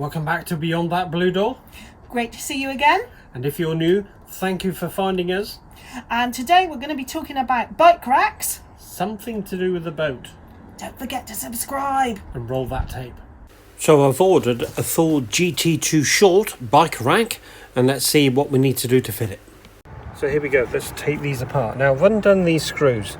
Welcome back to Beyond That Blue Door. Great to see you again. And if you're new, thank you for finding us. And today we're going to be talking about bike racks. Something to do with the boat. Don't forget to subscribe. And roll that tape. So I've ordered a Thule GT2 short bike rack, and let's see what we need to do to fit it. So here we go, let's take these apart. Now I've undone these screws.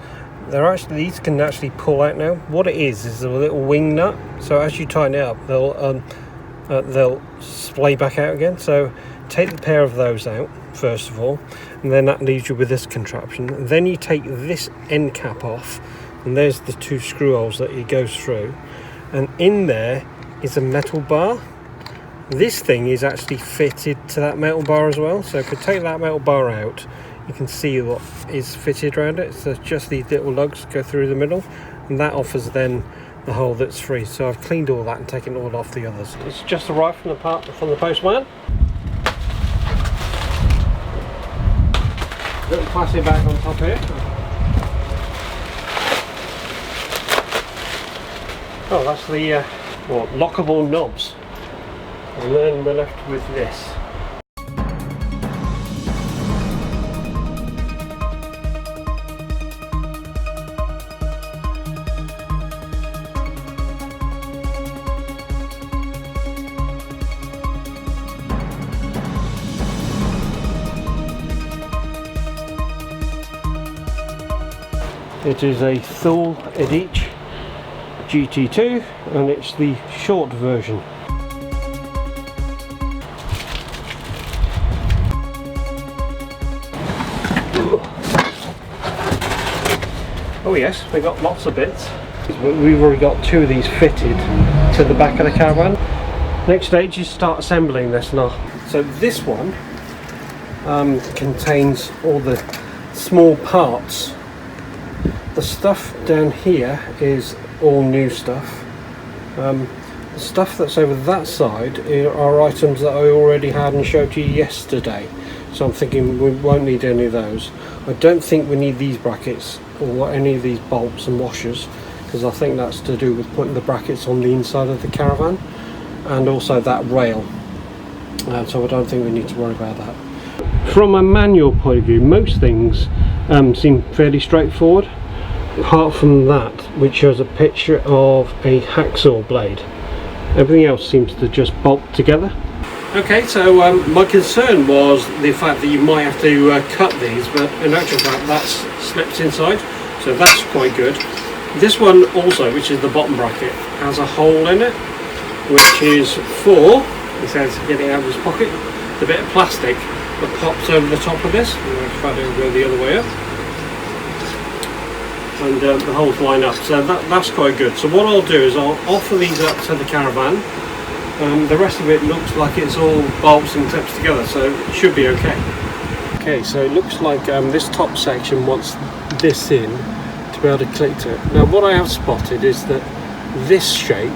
These can actually pull out now. What it is a little wing nut. So as you tighten it up, they'll splay back out again. So take the pair of those out first of all, and then that leaves you with this contraption. And then you take this end cap off, and there's the two screw holes that it goes through, and in there is a metal bar. This thing is actually fitted to that metal bar as well, so if you take that metal bar out, you can see what is fitted around it. So just these little lugs go through the middle, and that offers then the hole that's free. So I've cleaned all that and taken it all off the others. It's just arrived from the postman. Little plastic bag on top here. Oh, that's the lockable knobs. And then we're left with this. It is a Thule Elite G2 and it's the short version. Oh yes, we got lots of bits. We've already got two of these fitted to the back of the Caravan. Next stage is start assembling this now. So this one contains all the small parts. The stuff down here is all new stuff. The stuff that's over that side are items that I already had and showed you yesterday. So I'm thinking we won't need any of those. I don't think we need these brackets or any of these bolts and washers, because I think that's to do with putting the brackets on the inside of the Caravan, and also that rail. So I don't think we need to worry about that. From a manual point of view, most things seem fairly straightforward, apart from that, which shows a picture of a hacksaw blade. Everything else seems to just bolt together. Okay, so my concern was the fact that you might have to cut these, but in actual fact that's slipped inside, so that's quite good. This one also, which is the bottom bracket, has a hole in it, which is for, he says, getting out of his pocket, the bit of plastic that pops over the top of this. In fact, it'll go the other way up. And the holes line up, so that's quite good. So what I'll do is I'll offer these up to the Caravan. The rest of it looks like it's all bolts and clips together, so it should be okay. Okay, so it looks like this top section wants this in to be able to click to it. Now what I have spotted is that this shape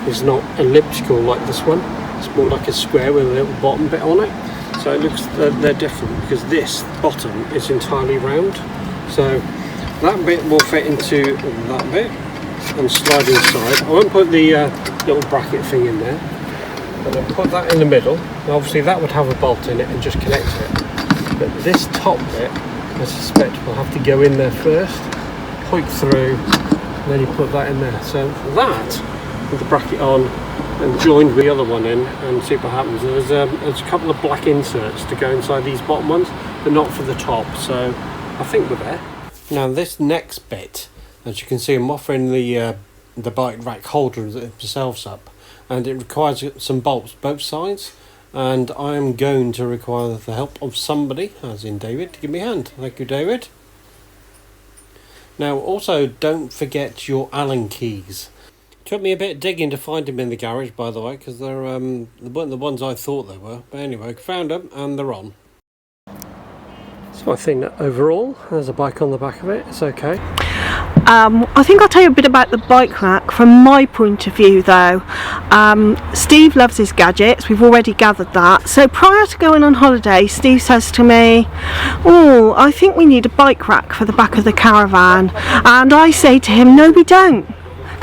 is not elliptical like this one. It's more like a square with a little bottom bit on it. So it looks they're different, because this bottom is entirely round. So that bit will fit into that bit and slide inside. I won't put the little bracket thing in there, but I'll put that in the middle. Obviously that would have a bolt in it and just connect to it. But this top bit, I suspect, will have to go in there first, poke through, and then you put that in there. So that, with the bracket on and joined with the other one in, and see what happens. There's a couple of black inserts to go inside these bottom ones, but not for the top, so I think we're there. Now this next bit, as you can see, I'm offering the bike rack holder themselves up, and it requires some bolts both sides, and I'm going to require the help of somebody, as in David, to give me a hand. Thank you, David. Now also don't forget your Allen keys. Took me a bit of digging to find them in the garage, by the way, because they're the ones I thought they were, but anyway, found them and they're on. So I think that overall, there's a bike on the back of it, it's okay. I think I'll tell you a bit about the bike rack from my point of view though. Steve loves his gadgets, we've already gathered that. So prior to going on holiday, Steve says to me, oh, I think we need a bike rack for the back of the Caravan. And I say to him, no we don't.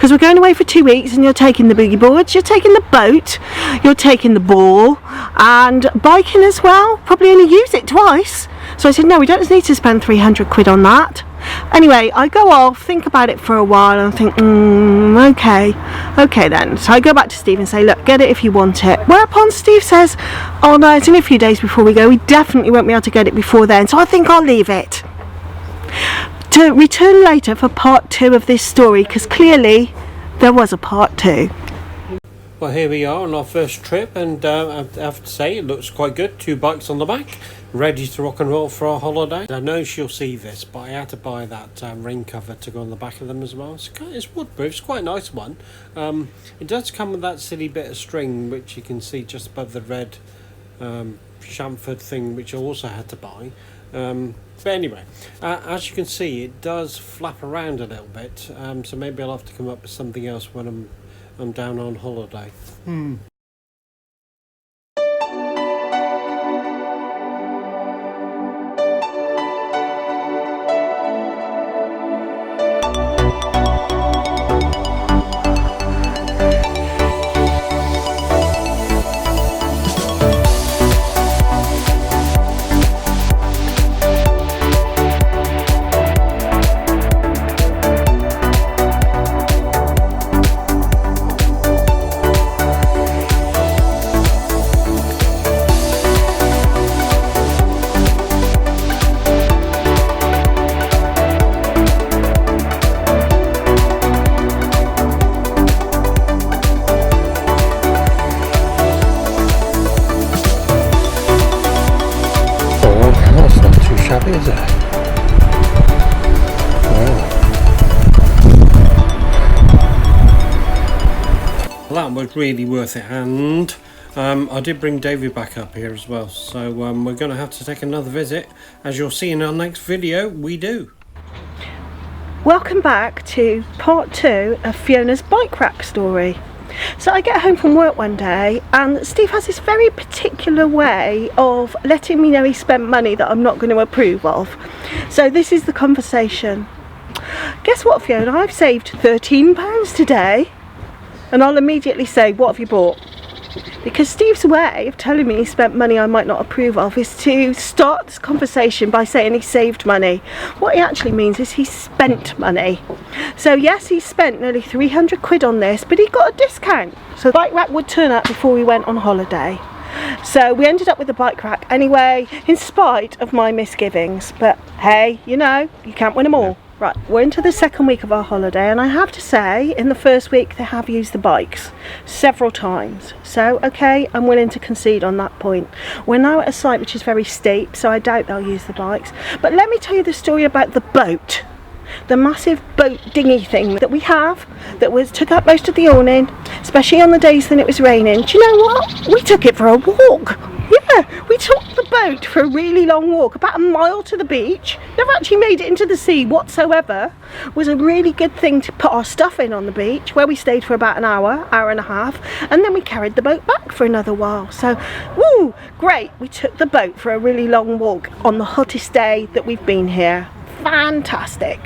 because we're going away for 2 weeks, and you're taking the boogie boards, you're taking the boat, you're taking the ball, and biking as well. Probably only use it twice. So I said, no, we don't need to spend 300 quid on that. Anyway, I go off, think about it for a while, and think, okay then. So I go back to Steve and say, look, get it if you want it. Whereupon Steve says, oh no, it's only a few days before we go, we definitely won't be able to get it before then, so I think I'll leave it. To return later for part 2 of this story, because clearly there was a part 2. Well, here we are on our first trip, and I have to say it looks quite good. 2 bikes on the back, ready to rock and roll for our holiday. I know she'll see this, but I had to buy that rain cover to go on the back of them as well. It's waterproof, it's quite a nice one. It does come with that silly bit of string, which you can see just above the red chamfered thing, which I also had to buy. But anyway, as you can see, it does flap around a little bit, so maybe I'll have to come up with something else when I'm down on holiday. Shabby, is it? Wow. Well, that was really worth it, and I did bring David back up here as well, so we're going to have to take another visit. As you'll see in our next video, we do. Welcome back to part 2 of Fiona's bike rack story. So I get home from work one day, and Steve has this very particular way of letting me know he spent money that I'm not going to approve of. So this is the conversation. Guess what, Fiona? I've saved £13 today. And I'll immediately say, what have you bought? Because Steve's way of telling me he spent money I might not approve of is to start this conversation by saying he saved money. What he actually means is he spent money. So yes, he spent nearly 300 quid on this, but he got a discount. So the bike rack would turn up before we went on holiday. So we ended up with the bike rack anyway, in spite of my misgivings. But hey, you know, you can't win them all. Right, we're into the second week of our holiday, and I have to say, in the first week they have used the bikes several times. So, okay, I'm willing to concede on that point. We're now at a site which is very steep, so I doubt they'll use the bikes. But let me tell you the story about the boat. The massive boat dinghy thing that we have, that took up most of the awning, especially on the days when it was raining. Do you know what? We took it for a walk. Yeah, we took the boat for a really long walk, about a mile to the beach. Never actually made it into the sea whatsoever. It was a really good thing to put our stuff in on the beach, where we stayed for about an hour and a half, and then we carried the boat back for another while. So, woo, great. We took the boat for a really long walk on the hottest day that we've been here. Fantastic.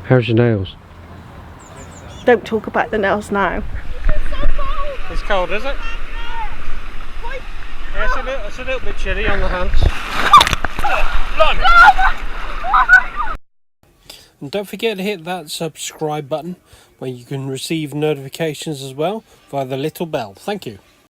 How's your nails? Don't talk about the nails now. It's cold, is it? Yeah, it's a little bit chilly on the hands. And don't forget to hit that subscribe button where you can receive notifications as well via the little bell. Thank you.